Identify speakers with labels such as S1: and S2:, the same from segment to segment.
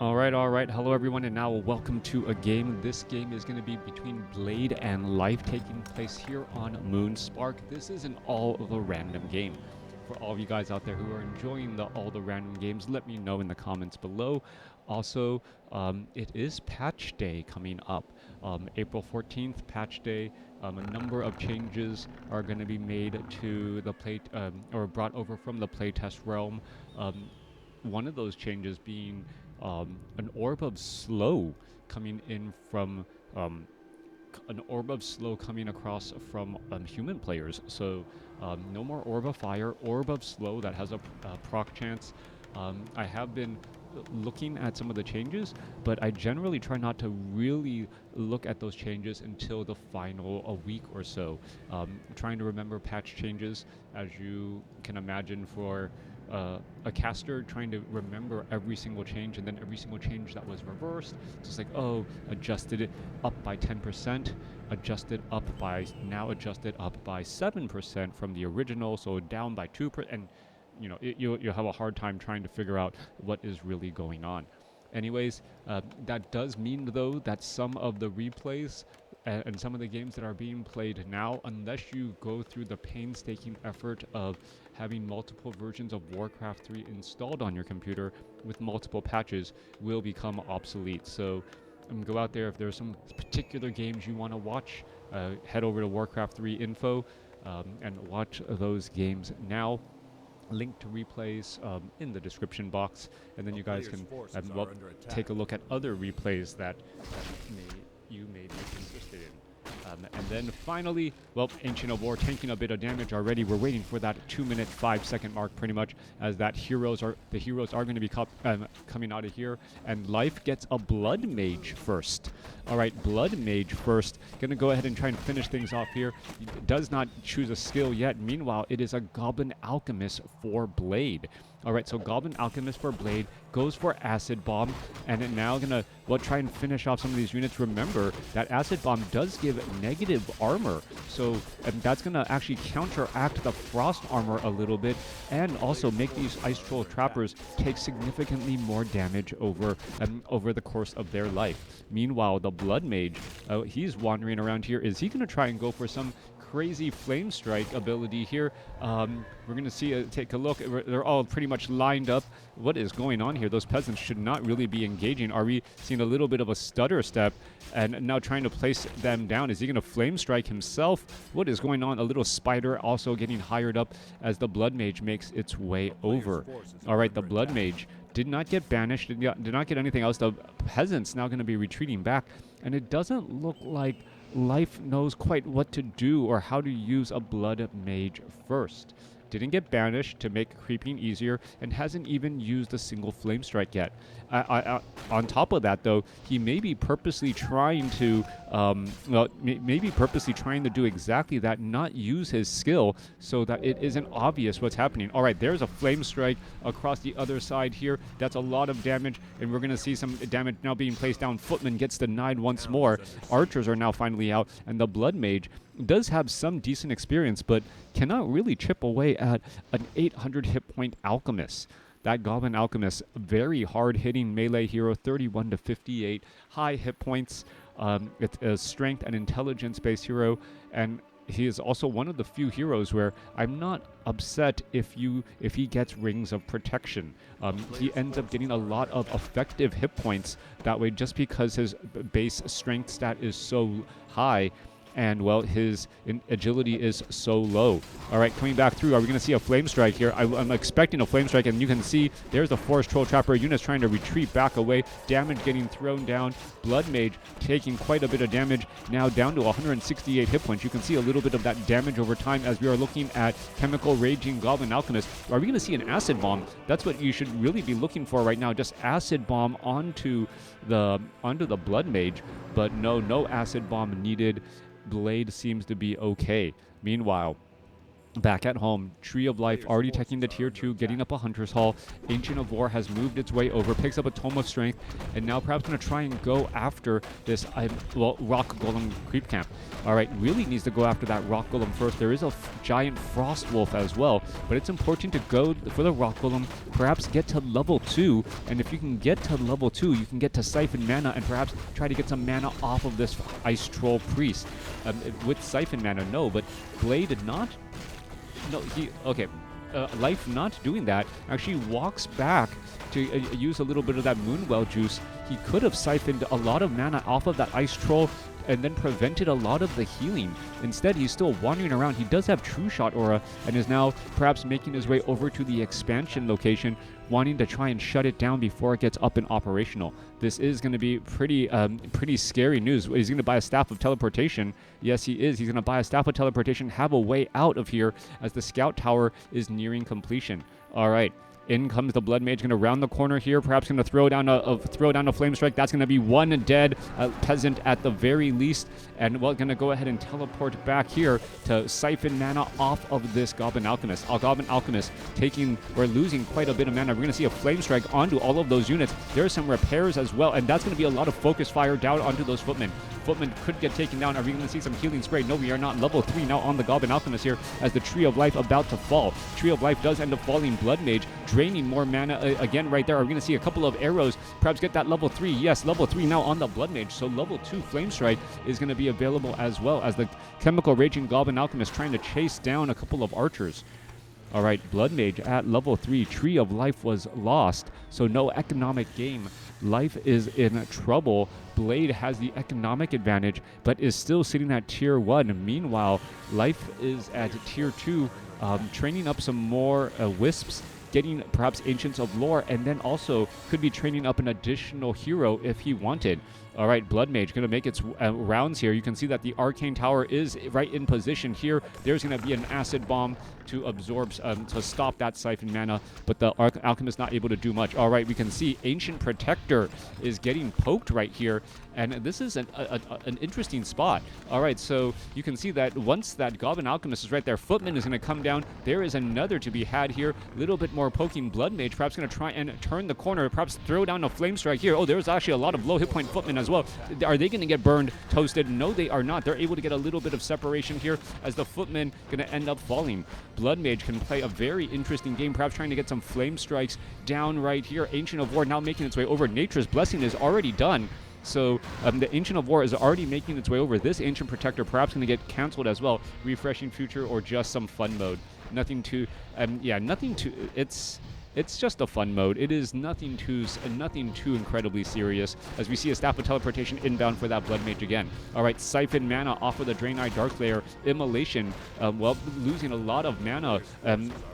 S1: All right. Hello, everyone, and now welcome to a game. This game is going to be between Blade and Life, taking place here on Moonspark. This is an all-the-random game. For all of you guys out there who are enjoying the all-the-random games, let me know in the comments below. Also, it is Patch Day coming up. April 14th, Patch Day. A number of changes are going to be made to the play, or brought over from the playtest realm. One of those changes being an orb of slow coming in from an orb of slow coming across from human players. So no more orb of fire, orb of slow that has a proc chance. I have been looking at some of the changes, but I generally try not to really look at those changes until the final a week or so. Trying to remember patch changes, as you can imagine, for a caster trying to remember every single change and then every single change that was reversed. So it's like, oh, adjusted it up by 10%, adjusted up by 7% from the original, so down by 2%, and you know, you'll have a hard time trying to figure out what is really going on. Anyways, that does mean, though, that some of the replays and some of the games that are being played now, unless you go through the painstaking effort of having multiple versions of WarCraft 3 installed on your computer with multiple patches, will become obsolete. So go out there. If there's some particular games you want to watch, head over to WarCraft 3 info and watch those games now. Link to replays in the description box, and then you guys can take a look at other replays that you may be interested in. And then finally, well, Ancient of War taking a bit of damage already. We're waiting for that 2-minute 5-second mark, pretty much, as the heroes are going to be coming out of here. And Life gets a Blood Mage first. All right, Blood Mage first. Gonna go ahead and try and finish things off here. He does not choose a skill yet. Meanwhile, it is a Goblin Alchemist for Blade. All right, so Goblin Alchemist for Blade goes for Acid Bomb, and it now gonna try and finish off some of these units. Remember that Acid Bomb does give negative armor, so that's gonna actually counteract the Frost armor a little bit, and also make these Ice Troll Trappers take significantly more damage over the course of their life. Meanwhile, the Blood Mage, he's wandering around here. Is he gonna try and go for some crazy Flame Strike ability here? We're going to see, take a look. They're all pretty much lined up. What is going on here? Those peasants should not really be engaging. Are we seeing a little bit of a stutter step and now trying to place them down? Is he going to Flame Strike himself? What is going on? A little spider also getting hired up as the Blood Mage makes its way over. All right, the Blood Mage did not get banished, did not get anything else. The peasants now going to be retreating back, and it doesn't look like Life knows quite what to do or how to use a Blood Mage first. Didn't get banished to make creeping easier, and hasn't even used a single Flame Strike yet. On top of that, though, he may be purposely trying to, maybe purposely trying to do exactly that, not use his skill so that it isn't obvious what's happening. All right, there's a Flame Strike across the other side here. That's a lot of damage, and we're going to see some damage now being placed down. Footman gets denied once more. Archers are now finally out, and the Blood Mage does have some decent experience, but cannot really chip away at an 800 hit point Alchemist. That Goblin Alchemist, very hard-hitting melee hero, 31 to 58, high hit points. It's a strength and intelligence-based hero, and he is also one of the few heroes where I'm not upset if he gets Rings of Protection. He ends up getting a lot of effective hit points that way, just because his base strength stat is so high. And, well, his agility is so low. All right, coming back through. Are we going to see a Flame Strike here? I'm expecting a Flame Strike, and you can see there's the Forest Troll Trapper units trying to retreat back away. Damage getting thrown down. Blood Mage taking quite a bit of damage, now down to 168 hit points. You can see a little bit of that damage over time as we are looking at Chemical Raging Goblin Alchemist. Are we going to see an Acid Bomb? That's what you should really be looking for right now. Just Acid Bomb onto the Blood Mage. But no Acid Bomb needed. Blade seems to be okay. Meanwhile, Back at home, Tree of Life already taking the tier 2, getting up a Hunter's Hall. Ancient of War has moved its way over, picks up a Tome of Strength, and now perhaps going to try and go after this, Rock Golem creep camp. Alright, really needs to go after that Rock Golem first. There is a giant Frost Wolf as well, but it's important to go for the Rock Golem, perhaps get to level 2, and if you can get to level 2, you can get to Siphon Mana and perhaps try to get some mana off of this Ice Troll Priest. With Siphon Mana, no, but Blade not... No, Life not doing that, actually walks back to use a little bit of that Moonwell juice. He could have siphoned a lot of mana off of that Ice Troll and then prevented a lot of the healing. Instead, he's still wandering around. He does have True Shot Aura and is now perhaps making his way over to the expansion location, wanting to try and shut it down before it gets up and operational. This is going to be pretty scary news. He's going to buy a Staff of Teleportation. Yes, he is. He's going to buy a Staff of Teleportation, have a way out of here as the Scout Tower is nearing completion. All right. In comes the Blood Mage, going to round the corner here, perhaps going to throw down a Flame Strike. That's going to be one dead peasant at the very least, and we're going to go ahead and teleport back here to siphon mana off of this Goblin Alchemist. Goblin Alchemist we're losing quite a bit of mana. We're going to see a Flame Strike onto all of those units. There's some repairs as well, and that's going to be a lot of focus fire down onto those Footmen. Footmen could get taken down. Are we going to see some healing spray? No, we are not. Level 3 now on the Goblin Alchemist here as the Tree of Life about to fall. Tree of Life does end up falling. Blood Mage draining more mana again right there. Are we going to see a couple of arrows? Perhaps get that level 3. Yes, level 3 now on the Blood Mage. So level 2 Flame Strike is going to be available as well as the Chemical Raging Goblin Alchemist trying to chase down a couple of archers. All right, Blood Mage at level 3. Tree of Life was lost, so no economic gain. Life is in trouble. Blade has the economic advantage, but is still sitting at tier 1. Meanwhile, Life is at tier 2, training up some more Wisps, getting perhaps Ancients of Lore, and then also could be training up an additional hero if he wanted. All right, Blood Mage going to make its rounds here. You can see that the Arcane Tower is right in position here. There's going to be an Acid Bomb to absorb, to stop that Siphon Mana, but the Alchemist not able to do much. All right, we can see Ancient Protector is getting poked right here, and this is an interesting spot. All right, so you can see that once that Goblin Alchemist is right there, Footman is going to come down. There is another to be had here. A little bit more poking. Blood Mage perhaps going to try and turn the corner, perhaps throw down a Flame Strike here. Oh, there's actually a lot of low hit point Footmen as well. Are they going to get burned, toasted? No, they are not. They're able to get a little bit of separation here as the Footmen going to end up falling. Blood Mage can play a very interesting game, perhaps trying to get some Flame Strikes down right here. Ancient of War now making its way over. Nature's Blessing is already done. So the Ancient of War is already making its way over. This Ancient Protector perhaps going to get canceled as well. Refreshing Future or just some fun mode. Nothing too, it's just a fun mode. It is nothing too incredibly serious, as we see a Staff of Teleportation inbound for that Blood Mage again. All right, Siphon Mana off of the Draenei Dark Layer. Immolation, losing a lot of mana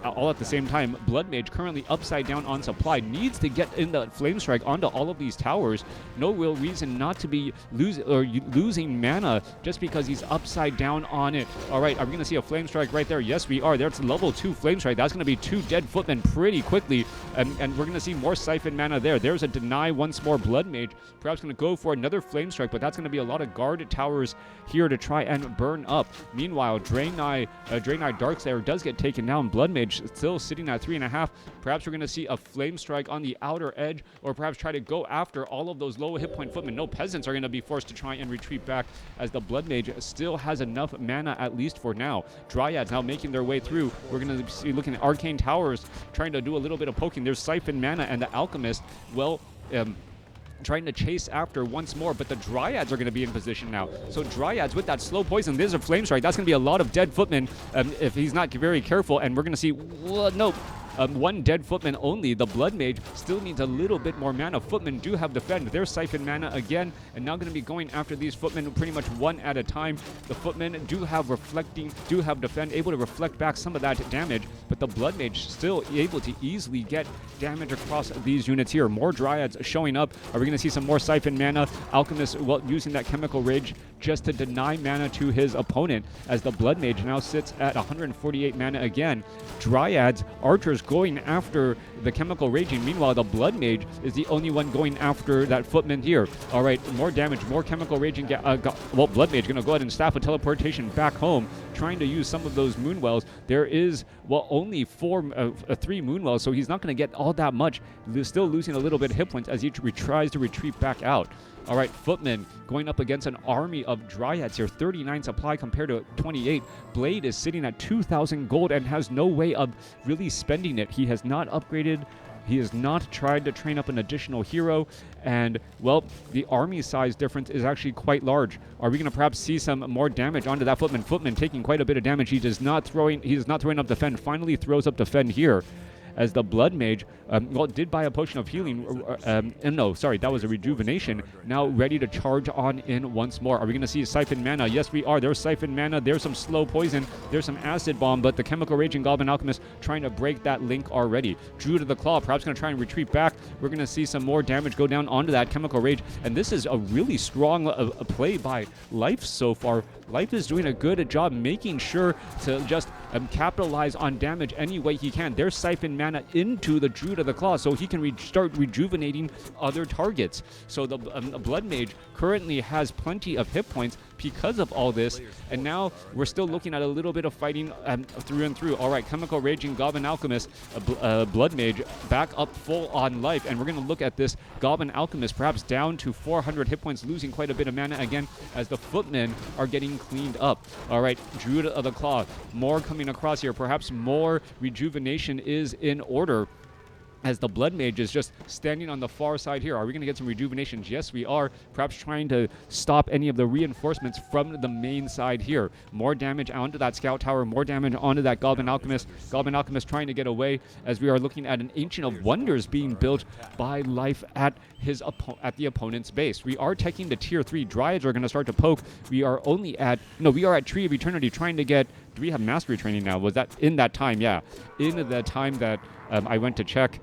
S1: all at the same time. Blood Mage currently upside down on supply. Needs to get in the Flame Strike onto all of these towers. No real reason not to be losing mana just because he's upside down on it. All right, are we going to see a Flame Strike right there? Yes, we are. There's level 2 Flame Strike. That's going to be 2 dead Footmen pretty quickly. And we're going to see more Siphon Mana there. There's a deny once more. Blood Mage perhaps going to go for another Flame Strike, but that's going to be a lot of guard towers here to try and burn up. Meanwhile, Draenei Darkslayer does get taken down. Blood Mage still sitting at 3.5. Perhaps we're going to see a Flame Strike on the outer edge, or perhaps try to go after all of those low hit point Footmen. No, Peasants are going to be forced to try and retreat back as the Blood Mage still has enough mana, at least for now. Dryads now making their way through. We're going to be looking at Arcane Towers, trying to do a little bit of poking. There's Siphon Mana, and the Alchemist, trying to chase after once more, but the Dryads are going to be in position now. So Dryads with that slow poison, there's a Flame Strike. That's going to be a lot of dead Footmen if he's not very careful, and we're going to see, one dead Footman only. The Blood Mage still needs a little bit more mana. Footmen do have Defend. There's Siphon Mana again, and now going to be going after these Footmen pretty much one at a time. The Footmen do have Defend, able to reflect back some of that damage, but the Blood Mage still able to easily get damage across these units here. More Dryads showing up. Are we going to see some more Siphon Mana? Alchemist using that Chemical Rage just to deny mana to his opponent, as the Blood Mage now sits at 148 mana again. Dryads, Archers going after the Chemical Raging. Meanwhile, the Blood Mage is the only one going after that Footman here. All right, more damage, more Chemical Raging. Well, Blood Mage going to go ahead and staff a teleportation back home, trying to use some of those Moonwells. There is, well, only 3 Moonwells, so he's not going to get all that much. Still losing a little bit of hit points as he tries to retreat back out. All right, Footman going up against an army of Dryads here. 39 supply compared to 28. Blade is sitting at 2,000 gold and has no way of really spending it. He has not upgraded. He has not tried to train up an additional hero. And, well, the army size difference is actually quite large. Are we going to perhaps see some more damage onto that Footman? Footman taking quite a bit of damage. He is not throwing up defend. Finally throws up defend here, as the Blood Mage, did buy a potion of healing. No, sorry, that was a rejuvenation. Now ready to charge on in once more. Are we going to see Siphon Mana? Yes, we are. There's Siphon Mana. There's some slow poison. There's some acid bomb, but the Chemical Raging Goblin Alchemist trying to break that link already. Druid of the Claw perhaps going to try and retreat back. We're going to see some more damage go down onto that Chemical Rage, and this is a really strong play by Life so far. Life is doing a good job making sure to just capitalize on damage any way he can. There's Siphon Mana into the Druid of the Claw, so he can start rejuvenating other targets. So the Blood Mage currently has plenty of hit points because of all this, and now we're still looking at a little bit of fighting through and through. All right, Chemical Raging Goblin Alchemist, Blood Mage back up full on life, and we're going to look at this Goblin Alchemist perhaps down to 400 hit points, losing quite a bit of mana again as the Footmen are getting cleaned up. All right, Druid of the Claw, more coming across here. Perhaps more rejuvenation is in order, as the Blood Mage is just standing on the far side here. Are we going to get some rejuvenations? Yes, we are. Perhaps trying to stop any of the reinforcements from the main side here. More damage onto that Scout Tower, more damage onto that Goblin Alchemist. Goblin Alchemist trying to get away, as we are looking at an Ancient of Wonders being built by Life at the opponent's base. We are taking the tier 3. Dryads are going to start to poke. We are at Tree of Eternity trying to get... Do we have Mastery Training now? Was that in that time? Yeah. In the time that I went to check,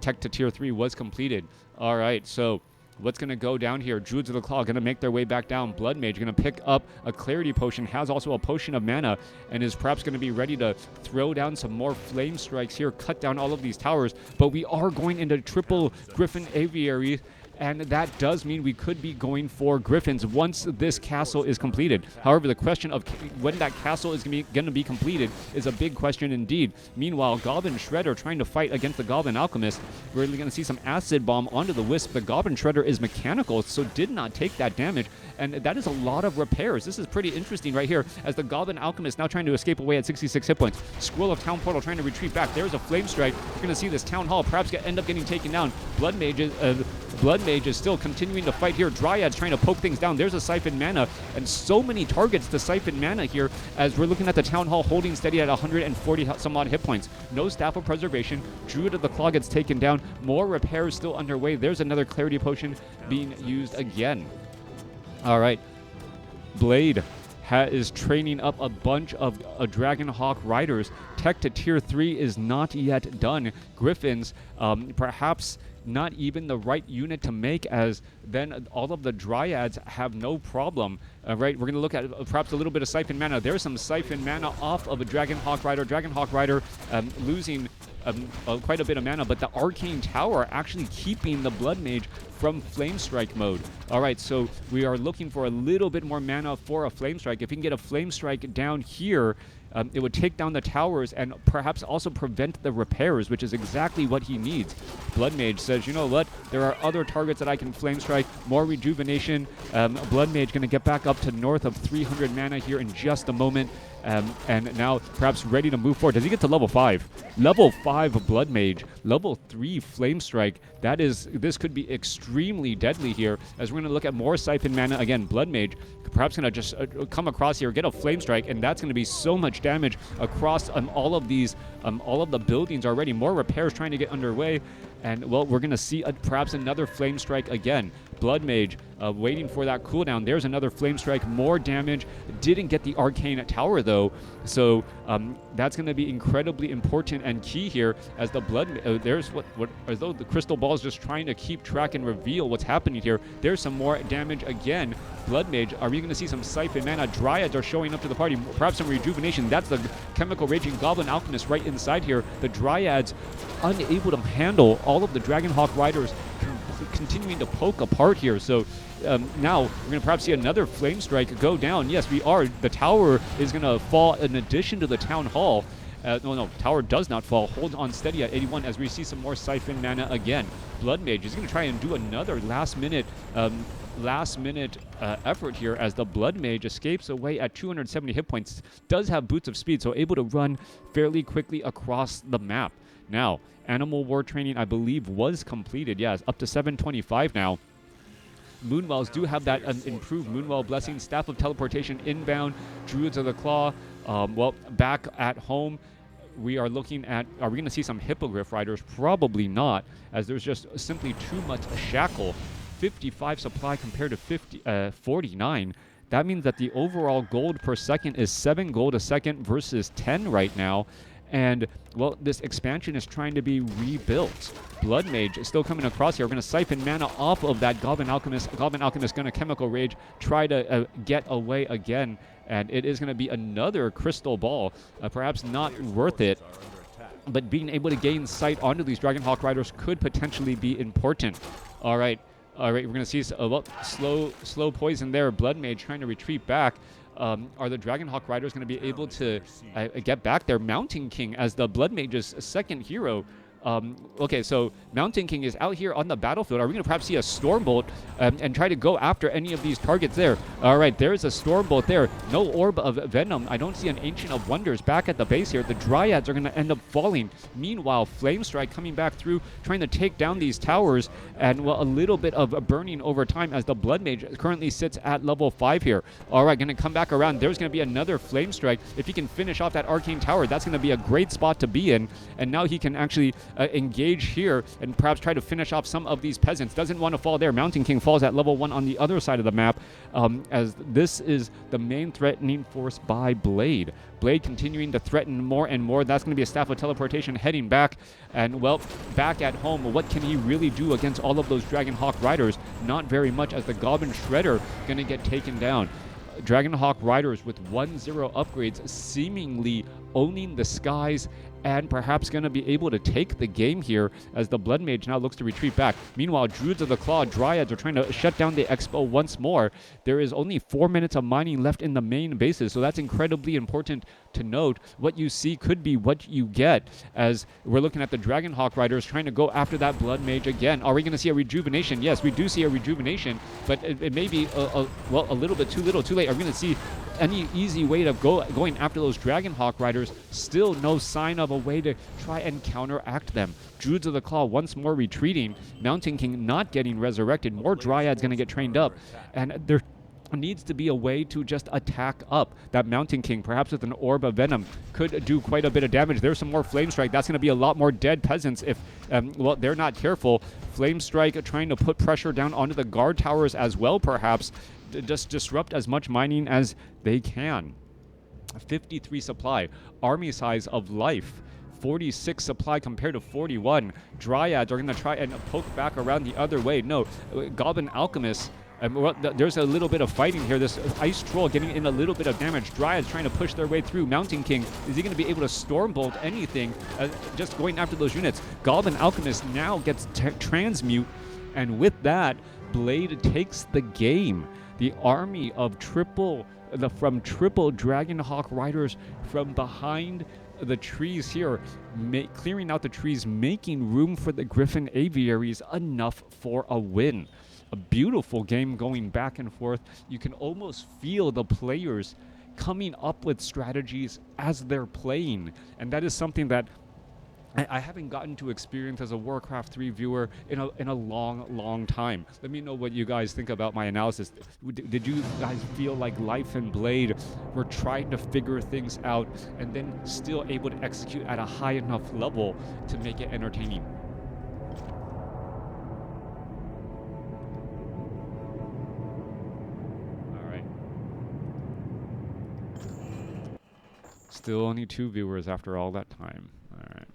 S1: Tech to tier 3 was completed. All right, so what's going to go down here? Druids of the Claw going to make their way back down. Blood Mage going to pick up a Clarity Potion, has also a Potion of Mana, and is perhaps going to be ready to throw down some more Flame Strikes here, cut down all of these towers. But we are going into triple Griffin Aviary, and that does mean we could be going for Griffins once this castle is completed. However, the question of when that castle is going to be completed is a big question indeed. Meanwhile, Goblin Shredder trying to fight against the Goblin Alchemist. We're going to see some Acid Bomb onto the Wisp. The Goblin Shredder is mechanical, so did not take that damage, and that is a lot of repairs. This is pretty interesting right here, as the Goblin Alchemist now trying to escape away at 66 hit points. Scroll of Town Portal trying to retreat back. There's a Flame Strike. You're going to see this Town Hall perhaps end up getting taken down. Blood Mage is still continuing to fight here. Dryads trying to poke things down. There's a Siphon Mana, and so many targets to Siphon Mana here, as we're looking at the Town Hall holding steady at 140 some odd hit points. No Staff of Preservation. Druid of the Claw gets taken down. More repairs still underway. There's another Clarity Potion being used again. All right. Blade is training up a bunch of Dragonhawk riders. Tech to tier 3 is not yet done. Griffins, perhaps not even the right unit to make, as then all of the Dryads have no problem. Right, we're going to look at perhaps a little bit of Siphon Mana. There's some Siphon Mana off of a Dragonhawk Rider. Dragonhawk Rider losing quite a bit of mana, but the Arcane Tower actually keeping the Blood Mage from Flame Strike mode. All right, so we are looking for a little bit more mana for a Flame Strike. If we can get a Flame Strike down here, it would take down the towers and perhaps also prevent the repairs, which is exactly what he needs. Blood Mage says, you know what? There are other targets that I can Flame Strike. More rejuvenation. Blood Mage going to get back up to north of 300 mana here in just a moment. And now perhaps ready to move forward. Does he get to level 5? Level 5 Blood Mage. Level 3 Flame Strike. This could be extremely deadly here, as we're going to look at more Siphon Mana. Again, Blood Mage perhaps going to just come across here, get a Flame Strike, and that's going to be so much damage across all of the buildings already. More repairs trying to get underway, and well, we're going to see perhaps another Flame Strike again. Blood Mage waiting for that cooldown. There's another Flame Strike, more damage. Didn't get the Arcane Tower though, so that's going to be incredibly important and key here as the Blood... there's what as though the Crystal Ball is just trying to keep track and reveal what's happening here. There's some more damage again. Blood Mage, are we going to see some Siphon Mana? Dryads are showing up to the party, perhaps some Rejuvenation. That's the Chemical Raging Goblin Alchemist right inside here. The Dryads unable to handle all of the Dragonhawk Riders continuing to poke apart here. So now we're going to perhaps see another Flame Strike go down. Yes, we are. The tower is going to fall in addition to the Town Hall. No, tower does not fall. Hold on steady at 81 as we see some more Siphon Mana again. Blood Mage is going to try and do another last minute effort here as the Blood Mage escapes away at 270 hit points. Does have Boots of Speed, so able to run fairly quickly across the map. Now, Animal War training, I believe, was completed. Yes, up to 725 now. Moonwells do have that improved Moonwell Blessing. Staff of Teleportation inbound. Druids of the Claw. Well, back at home, we are looking at... Are we going to see some Hippogriff Riders? Probably not, as there's just simply too much Shackle. 55 supply compared to 49. That means that the overall gold per second is 7 gold a second versus 10 right now. And, well, this expansion is trying to be rebuilt. Blood Mage is still coming across here. We're going to siphon mana off of that Goblin Alchemist. Goblin Alchemist going to Chemical Rage, try to get away again. And it is going to be another Crystal Ball. Perhaps not worth it. But being able to gain sight onto these Dragonhawk Riders could potentially be important. All right, we're going to see slow poison there. Blood Mage trying to retreat back. Are the Dragonhawk Riders going to be able to get back their Mountain King as the Blood Mage's second hero? Okay, so Mountain King is out here on the battlefield. Are we going to perhaps see a Stormbolt and try to go after any of these targets there? All right, there's a Stormbolt there. No Orb of Venom. I don't see an Ancient of Wonders back at the base here. The Dryads are going to end up falling. Meanwhile, Flame Strike coming back through, trying to take down these towers, and, well, a little bit of burning over time as the Blood Mage currently sits at level 5 here. All right, going to come back around. There's going to be another Flame Strike. If he can finish off that Arcane Tower, that's going to be a great spot to be in, and now he can actually engage here and perhaps try to finish off some of these peasants. Doesn't want to fall there. Mountain King falls at level 1 on the other side of the map, as this is the main threatening force by Blade. Blade continuing to threaten more and more. That's going to be a Staff of Teleportation heading back. And, well, back at home, what can he really do against all of those Dragonhawk Riders? Not very much, as the Goblin Shredder going to get taken down. Dragonhawk Riders with 1-0 upgrades seemingly owning the skies and perhaps going to be able to take the game here as the Blood Mage now looks to retreat back. Meanwhile, Druids of the Claw, Dryads are trying to shut down the Expo once more. There is only 4 minutes of mining left in the main bases, so that's incredibly important to note. What you see could be what you get, as we're looking at the Dragonhawk Riders trying to go after that Blood Mage again. Are we going to see a Rejuvenation? Yes, we do see a Rejuvenation, but it may be a little bit too little, too late. Are we going to see any easy way to going after those Dragonhawk Riders? Still no sign of a way to try and counteract them. Druids of the Claw once more retreating. Mountain King not getting resurrected. More Dryads going to get trained up. And there needs to be a way to just attack up. That Mountain King, perhaps with an Orb of Venom, could do quite a bit of damage. There's some more Flame Strike. That's going to be a lot more dead peasants if, well, they're not careful. Flame Strike trying to put pressure down onto the guard towers as well, perhaps. Just disrupt as much mining as they can. 53 supply. Army size of life. 46 supply compared to 41. Dryads are going to try and poke back around the other way. No, Goblin Alchemist. There's a little bit of fighting here. This Ice Troll getting in a little bit of damage. Dryads trying to push their way through. Mountain King, is he going to be able to Stormbolt anything? Just going after those units. Goblin Alchemist now gets Transmute, and with that, Blade takes the game. The army of triple Dragonhawk Riders from behind the trees here, clearing out the trees, making room for the Griffin Aviaries, enough for a win. A beautiful game going back and forth. You can almost feel the players coming up with strategies as they're playing, and that is something that I haven't gotten to experience as a WarCraft 3 viewer in a long time. Let me know what you guys think about my analysis. Did you guys feel like Life and Blade were trying to figure things out and then still able to execute at a high enough level to make it entertaining? Still only 2 viewers after all that time. Alright.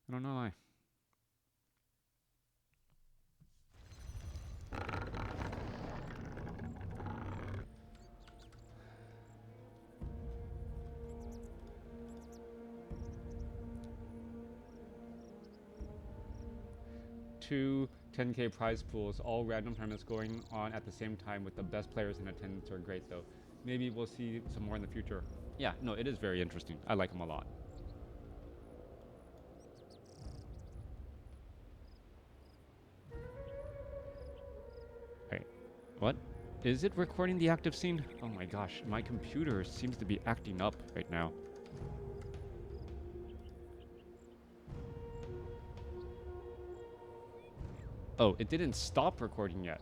S1: I don't know why. Two 10K prize pools, all random tournaments going on at the same time with the best players in attendance are great though. Maybe we'll see some more in the future. Yeah, no, it is very interesting. I like them a lot. Wait, what? Is it recording the active scene? Oh my gosh, my computer seems to be acting up right now. Oh, it didn't stop recording yet.